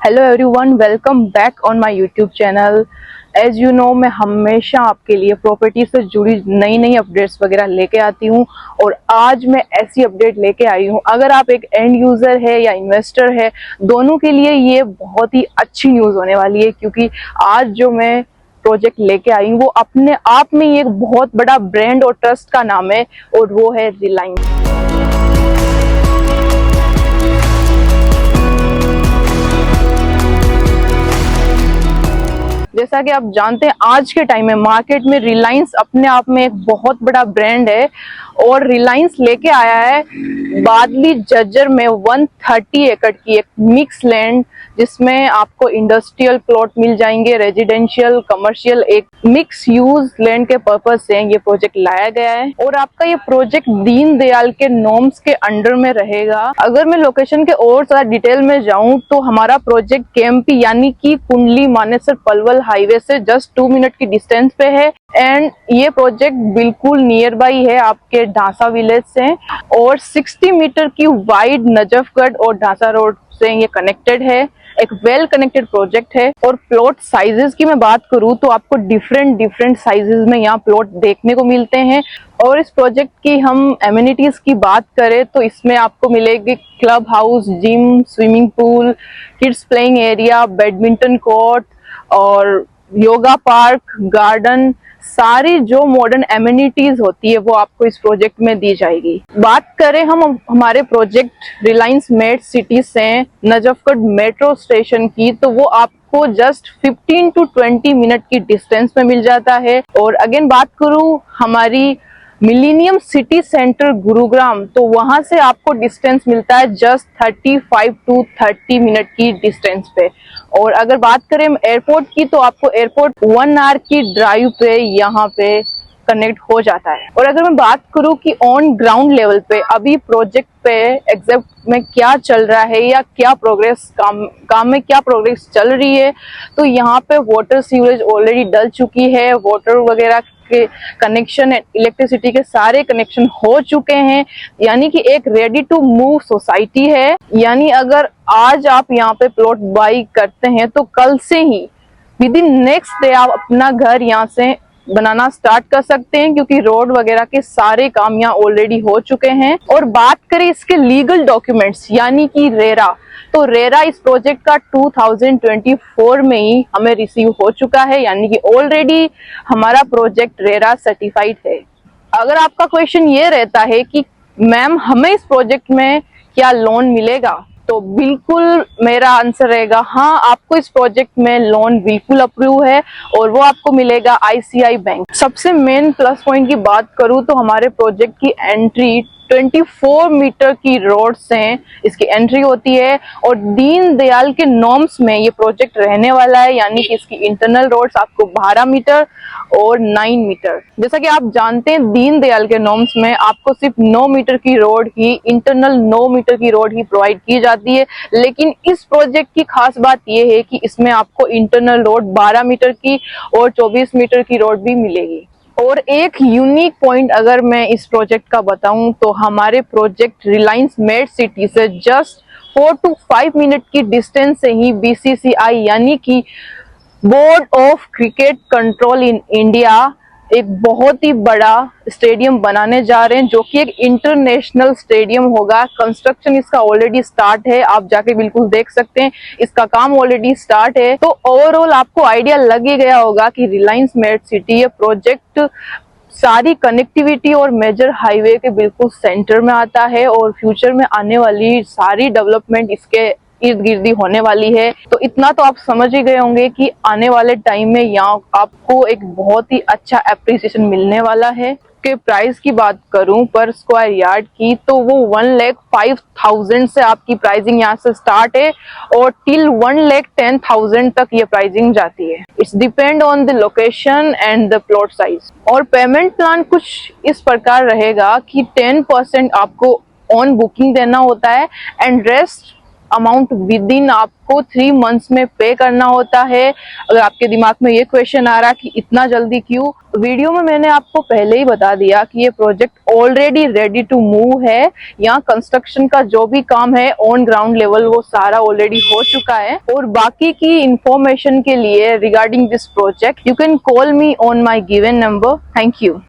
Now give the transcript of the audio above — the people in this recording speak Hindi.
Hello everyone, welcome back on my YouTube channel. As you know, मैं हमेशा आपके लिए प्रॉपर्टी से जुड़ी नई नई अपडेट्स वगैरह लेके आती हूँ और आज मैं ऐसी अपडेट लेके आई हूँ। अगर आप एक एंड यूजर है या इन्वेस्टर है, दोनों के लिए ये बहुत ही अच्छी न्यूज़ होने वाली है, क्योंकि आज जो मैं प्रोजेक्ट लेके आई हूँ वो अपने आप में ही एक बहुत बड़ा ब्रांड और ट्रस्ट का नाम है और वो है रिलायंस। जैसा कि आप जानते हैं, आज के टाइम में मार्केट में रिलायंस अपने आप में एक बहुत बड़ा ब्रांड है और रिलायंस लेके आया है बादली जज्जर में 130 एकड़ की एक मिक्स लैंड, जिसमें आपको इंडस्ट्रियल प्लॉट मिल जाएंगे, रेजिडेंशियल, कमर्शियल, एक मिक्स यूज लैंड के पर्पज से ये प्रोजेक्ट लाया गया है। और आपका ये प्रोजेक्ट दीनदयाल के नॉर्म्स के अंडर में रहेगा। अगर मैं लोकेशन के और ज्यादा डिटेल में जाऊं तो हमारा प्रोजेक्ट केएमपी यानी कि कुंडली मानेसर पलवल हाईवे से जस्ट 2 मिनट की डिस्टेंस पे है एंड ये प्रोजेक्ट बिल्कुल नियर बाई है आपके ढांसा विलेज से और 60 मीटर की वाइड नजफगढ़ और ढांसा रोड से ये कनेक्टेड है। एक वेल कनेक्टेड प्रोजेक्ट है। और प्लॉट साइजेस की मैं बात करूं तो आपको डिफरेंट साइजेस में यहाँ प्लॉट देखने को मिलते हैं। और इस प्रोजेक्ट की हम एमिनिटीज की बात करें तो इसमें आपको मिलेगी club house, gym, swimming pool, kids playing area, badminton court और योगा पार्क, गार्डन, सारी जो मॉडर्न एमिनिटीज होती है वो आपको इस प्रोजेक्ट में दी जाएगी। बात करें हम हमारे प्रोजेक्ट रिलायंस मेड सिटी से नजफगढ़ मेट्रो स्टेशन की, तो वो आपको जस्ट 15 to 20 मिनट की डिस्टेंस में मिल जाता है। और अगेन बात करूं हमारी मिलेनियम सिटी सेंटर गुरुग्राम, तो वहां से आपको डिस्टेंस मिलता है जस्ट 35 to 30 मिनट की डिस्टेंस पे। और अगर बात करें एयरपोर्ट की तो आपको एयरपोर्ट 1 आवर की ड्राइव पे यहाँ पे कनेक्ट हो जाता है। और अगर मैं बात करूं कि ऑन ग्राउंड लेवल पे अभी प्रोजेक्ट पे एग्जैक्ट में क्या चल रहा है या क्या प्रोग्रेस काम में क्या प्रोग्रेस चल रही है, तो यहाँ पे वाटर सीवरेज ऑलरेडी डल चुकी है, वाटर वगैरह के कनेक्शन, इलेक्ट्रिसिटी के सारे कनेक्शन हो चुके हैं, यानी कि एक रेडी टू मूव सोसाइटी है। यानी अगर आज आप यहाँ पे प्लॉट बाई करते हैं तो कल से ही विद इन नेक्स्ट डे आप अपना घर यहाँ से बनाना स्टार्ट कर सकते हैं, क्योंकि रोड वगैरह के सारे काम यहाँ ऑलरेडी हो चुके हैं। और बात करें इसके लीगल डॉक्यूमेंट्स यानी कि रेरा, तो रेरा इस प्रोजेक्ट का 2024 में ही हमें रिसीव हो चुका है, यानी कि ऑलरेडी हमारा प्रोजेक्ट रेरा सर्टिफाइड है। अगर आपका क्वेश्चन ये रहता है कि मैम हमें इस प्रोजेक्ट में क्या लोन मिलेगा, तो बिल्कुल मेरा आंसर रहेगा हाँ, आपको इस प्रोजेक्ट में लोन बिल्कुल अप्रूव है और वो आपको मिलेगा आईसीआई बैंक। सबसे मेन प्लस पॉइंट की बात करूँ तो हमारे प्रोजेक्ट की एंट्री 24 मीटर की रोड से इसकी एंट्री होती है और दीनदयाल के नॉर्म्स में ये प्रोजेक्ट रहने वाला है, यानी कि इसकी इंटरनल रोड्स आपको 12 मीटर और 9 मीटर। जैसा कि आप जानते हैं दीनदयाल के नॉर्म्स में आपको सिर्फ 9 मीटर की रोड ही, इंटरनल 9 मीटर की रोड ही प्रोवाइड की जाती है, लेकिन इस प्रोजेक्ट की खास बात यह है कि इसमें आपको इंटरनल रोड 12 मीटर की और 24 मीटर की रोड भी मिलेगी। और एक यूनिक पॉइंट अगर मैं इस प्रोजेक्ट का बताऊं तो हमारे प्रोजेक्ट रिलायंस मेड सिटी से जस्ट 4 to 5 मिनट की डिस्टेंस से ही बीसीसीआई यानी कि board of cricket control in India एक बहुत ही बड़ा स्टेडियम बनाने जा रहे हैं, जो कि एक इंटरनेशनल स्टेडियम होगा। कंस्ट्रक्शन इसका ऑलरेडी स्टार्ट है, आप जाके बिल्कुल देख सकते हैं, इसका काम ऑलरेडी स्टार्ट है। तो ओवरऑल आपको आइडिया लग ही गया होगा कि रिलायंस मेड सिटी ये प्रोजेक्ट सारी कनेक्टिविटी और मेजर हाईवे के बिल्कुल सेंटर में आता है और फ्यूचर में आने वाली सारी डेवलपमेंट इसके इर्द गिर्द होने वाली है। तो इतना तो आप समझ ही गए होंगे कि आने वाले टाइम में यहाँ आपको एक बहुत ही अच्छा एप्रिसिएशन मिलने वाला है। के प्राइस की बात करूं पर स्क्वायर यार्ड की, तो वो 1,05,000 से आपकी प्राइसिंग यहाँ से स्टार्ट है और टिल 1,10,000 तक ये प्राइसिंग जाती है। It's depend on the location and the plot size. और पेमेंट प्लान कुछ इस प्रकार रहेगा कि 10% आपको ऑन बुकिंग देना होता है and rest amount with in आपको 3 मंथ्स में पे करना होता है। अगर आपके दिमाग में ये क्वेश्चन आ रहा कि इतना जल्दी क्यों, वीडियो में मैंने आपको पहले ही बता दिया कि ये project already ready to move है। यहाँ कंस्ट्रक्शन का जो भी काम है ऑन ग्राउंड लेवल वो सारा ऑलरेडी हो चुका है। और बाकी की इंफॉर्मेशन के लिए regarding this project you can call me on my given number. Thank you.